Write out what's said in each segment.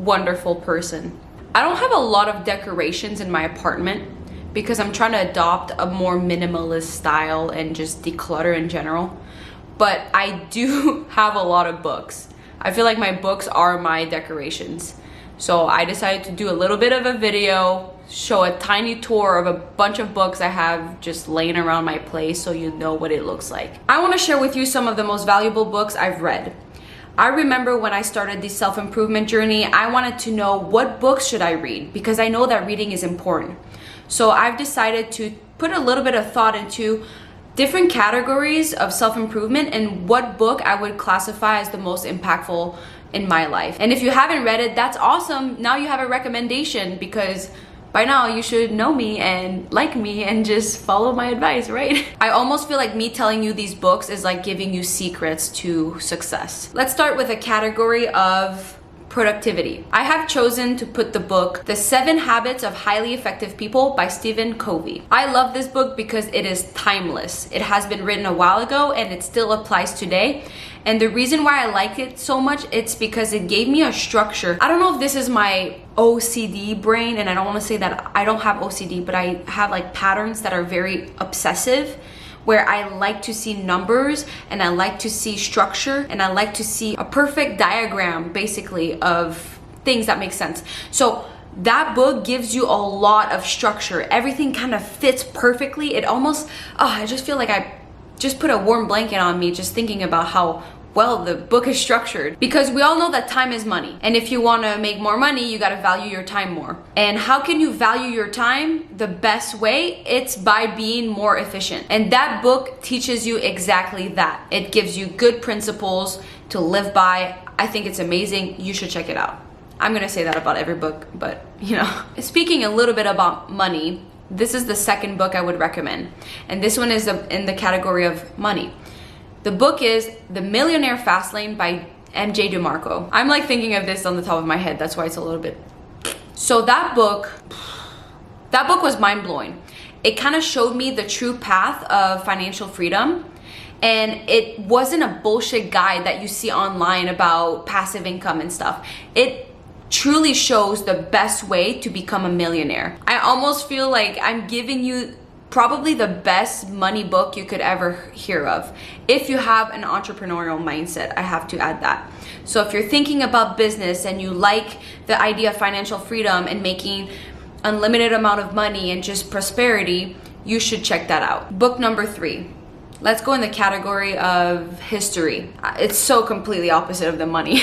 wonderful person. I don't have a lot of decorations in my apartment because I'm trying to adopt a more minimalist style and just declutter in general. But I do have a lot of books. I feel like my books are my decorations. So I decided to do a little bit of a video, show a tiny tour of a bunch of books I have just laying around my place so you know what it looks like. I want to share with you some of the most valuable books I've read. I remember when I started the self-improvement journey, I wanted to know what books should I read because I know that reading is important. So I've decided to put a little bit of thought into different categories of self-improvement and what book I would classify as the most impactful in my life. And if you haven't read it, that's awesome. Now you have a recommendation because by now you should know me and like me and just follow my advice, right? I almost feel like me telling you these books is like giving you secrets to success. Let's start with a category of productivity. I have chosen to put the book The 7 Habits of Highly Effective People by Stephen Covey. I love this book because it is timeless. It has been written a while ago and it still applies today. And the reason why I like it so much, it's because it gave me a structure. I don't know if this is my OCD brain, and I don't want to say that I don't have OCD, but I have like patterns that are very obsessive, where I like to see numbers and I like to see structure and I like to see a perfect diagram basically of things that make sense. So that book gives you a lot of structure. Everything kind of fits perfectly. It almost, I just feel like I just put a warm blanket on me just thinking about how well the book is structured, because we all know that time is money, and if you want to make more money you got to value your time more. And how can you value your time the best way? It's by being more efficient, and that book teaches you exactly that. It gives you good principles to live by. I think it's amazing. You should check it out. I'm gonna say that about every book, but you know. Speaking a little bit about money, this is the second book I would recommend, and this one is in the category of money. The book is The Millionaire Fastlane by MJ DeMarco. I'm like thinking of this on the top of my head, that's why it's a little bit. So that book was mind-blowing. It kind of showed me the true path of financial freedom, and it wasn't a bullshit guide that you see online about passive income and stuff. It truly shows the best way to become a millionaire. I almost feel like I'm giving you probably the best money book you could ever hear of. If you have an entrepreneurial mindset, I have to add that. So if you're thinking about business and you like the idea of financial freedom and making unlimited amount of money and just prosperity, you should check that out. Book number 3. Let's go in the category of history. It's so completely opposite of the money.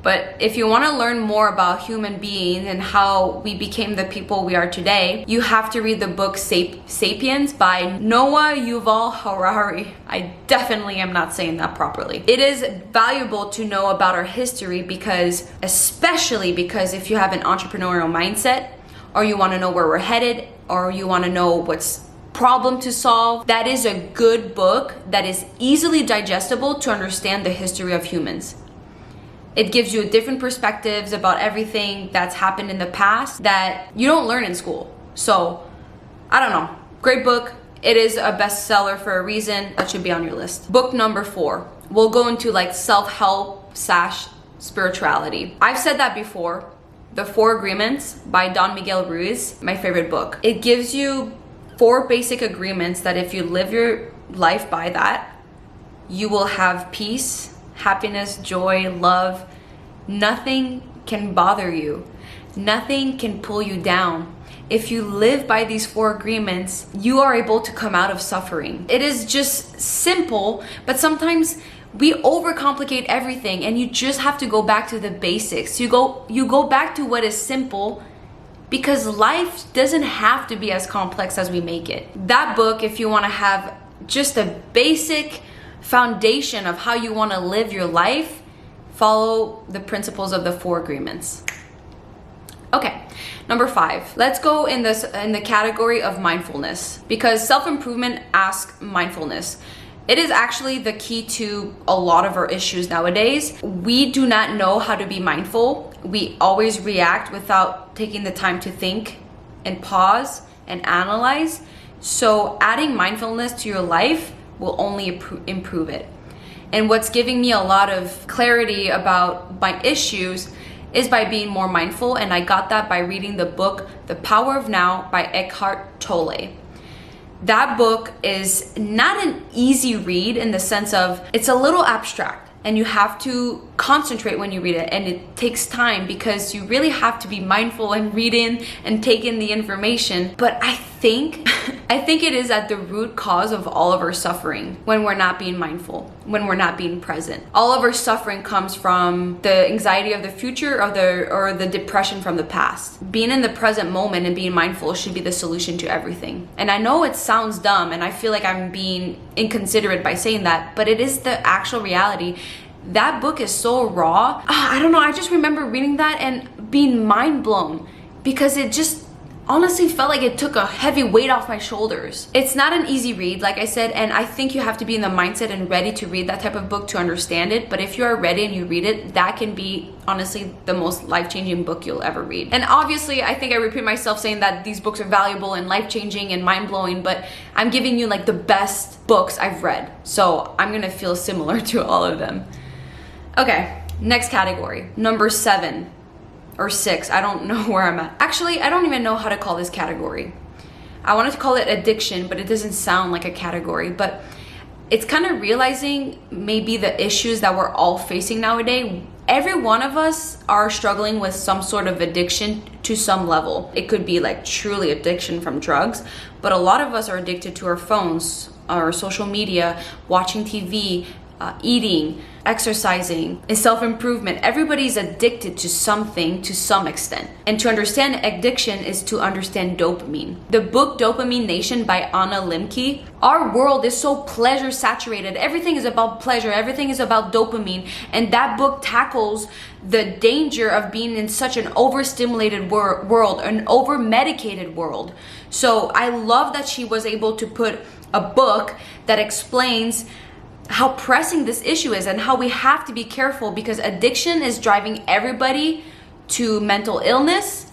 But if you want to learn more about human beings and how we became the people we are today, you have to read the book Sapiens by Noah Yuval Harari. I definitely am not saying that properly. It is valuable to know about our history because, especially because if you have an entrepreneurial mindset, or you want to know where we're headed, or you want to know what's problem to solve, that is a good book that is easily digestible to understand the history of humans. It gives you different perspectives about everything that's happened in the past that you don't learn in school. So, I don't know. Great book. It is a bestseller for a reason. That should be on your list. Book number 4. We'll go into like self-help / spirituality. I've said that before. The 4 Agreements by Don Miguel Ruiz, my favorite book. It gives you 4 basic agreements that if you live your life by that, you will have peace, happiness, joy, love. Nothing can bother you. Nothing can pull you down. If you live by these 4 agreements, you are able to come out of suffering. It is just simple, but sometimes we overcomplicate everything, and you just have to go back to the basics. You go back to what is simple, because life doesn't have to be as complex as we make it. That book, if you want to have just a basic foundation of how you want to live your life, follow the principles of the 4 agreements. Okay, number 5. Let's go in the category of mindfulness, because self-improvement asks mindfulness. It is actually the key to a lot of our issues nowadays. We do not know how to be mindful. We always react without taking the time to think and pause and analyze. So adding mindfulness to your life will only improve it. And what's giving me a lot of clarity about my issues is by being more mindful, and I got that by reading the book The Power of Now by Eckhart Tolle. That book is not an easy read in the sense of it's a little abstract and you have to concentrate when you read it, and it takes time because you really have to be mindful and read in and take in the information. But I think it is at the root cause of all of our suffering when we're not being mindful, when we're not being present. All of our suffering comes from the anxiety of the future or the depression from the past. Being in the present moment and being mindful should be the solution to everything. And I know it sounds dumb and I feel like I'm being inconsiderate by saying that, but it is the actual reality. That book is so raw. I don't know, I just remember reading that and being mind blown because it just honestly felt like it took a heavy weight off my shoulders. It's not an easy read, like I said, and I think you have to be in the mindset and ready to read that type of book to understand it. But if you are ready and you read it, that can be honestly the most life-changing book you'll ever read. And obviously, I think I repeat myself saying that these books are valuable and life-changing and mind-blowing, but I'm giving you like the best books I've read. So I'm gonna feel similar to all of them. Okay, next category, number 7 or 6. I don't know where I'm at. Actually, I don't even know how to call this category. I wanted to call it addiction, but it doesn't sound like a category. But it's kind of realizing maybe the issues that we're all facing nowadays. Every one of us are struggling with some sort of addiction to some level. It could be like truly addiction from drugs, but a lot of us are addicted to our phones, our social media, watching TV, eating, exercising, and self-improvement. Everybody's addicted to something to some extent. And to understand addiction is to understand dopamine. The book Dopamine Nation by Anna Lemke. Our world is so pleasure saturated. Everything is about pleasure. Everything is about dopamine. And that book tackles the danger of being in such an overstimulated world, an over-medicated world. So I love that she was able to put a book that explains how pressing this issue is and how we have to be careful, because addiction is driving everybody to mental illness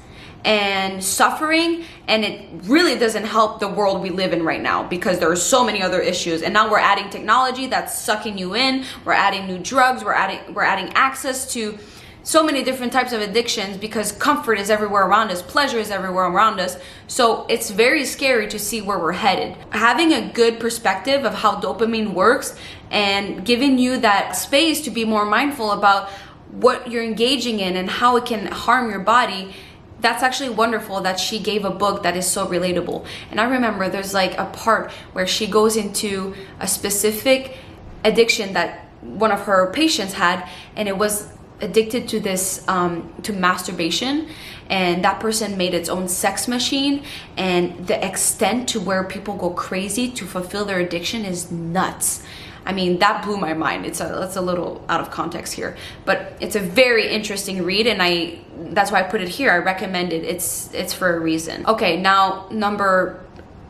and suffering, and it really doesn't help the world we live in right now because there are so many other issues. And now we're adding technology that's sucking you in, we're adding new drugs, we're adding access to so many different types of addictions because comfort is everywhere around us, pleasure is everywhere around us. So it's very scary to see where we're headed. Having a good perspective of how dopamine works and giving you that space to be more mindful about what you're engaging in and how it can harm your body, that's actually wonderful that she gave a book that is so relatable. And I remember there's like a part where she goes into a specific addiction that one of her patients had, and it was addicted to this to masturbation, and that person made its own sex machine, and the extent to where people go crazy to fulfill their addiction is nuts. I mean, that blew my mind. It's a little out of context here, but it's a very interesting read, and that's why I put it here. I recommend it. It's for a reason. Okay, now number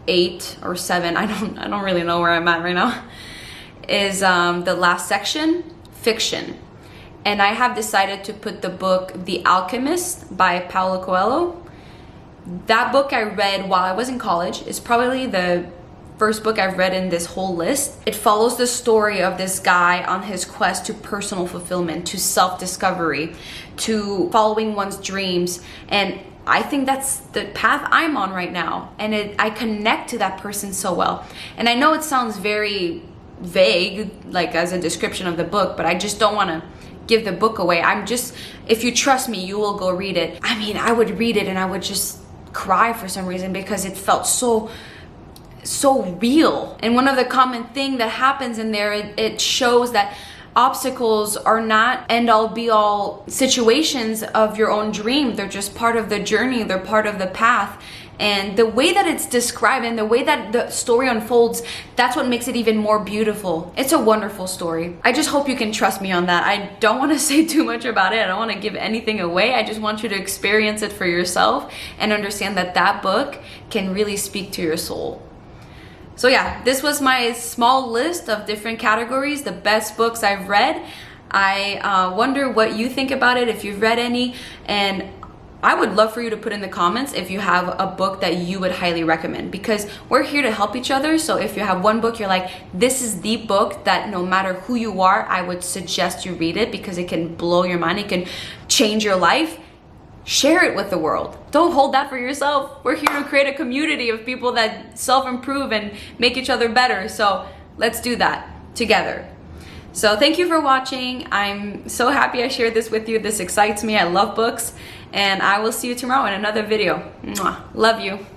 8 or 7, I don't really know where I'm at right now, is the last section, fiction. And I have decided to put the book The Alchemist by Paulo Coelho. That book I read while I was in college. It's probably the first book I've read in this whole list. It follows the story of this guy on his quest to personal fulfillment, to self-discovery, to following one's dreams. And I think that's the path I'm on right now. And I connect to that person so well. And I know it sounds very vague, like as a description of the book, but I just don't want to give the book away. If you trust me, you will go read it. I mean, I would read it and I would just cry for some reason because it felt so real. And one of the common thing that happens in there, it shows that obstacles are not end all be all situations of your own dream. They're just part of the journey. They're part of the path. And the way that it's described and the way that the story unfolds, that's what makes it even more beautiful. It's a wonderful story. I just hope you can trust me on that. I don't want to say too much about it. I don't want to give anything away. I just want you to experience it for yourself and understand that that book can really speak to your soul. So yeah, this was my small list of different categories, the best books I've read. I wonder what you think about it, if you've read any, and I would love for you to put in the comments if you have a book that you would highly recommend, because we're here to help each other. So if you have one book you're like, this is the book that no matter who you are, I would suggest you read it because it can blow your mind. It can change your life, share it with the world. Don't hold that for yourself. We're here to create a community of people that self-improve and make each other better. So let's do that together. So thank you for watching. I'm so happy I shared this with you. This excites me. I love books. And I will see you tomorrow in another video. Mwah. Love you.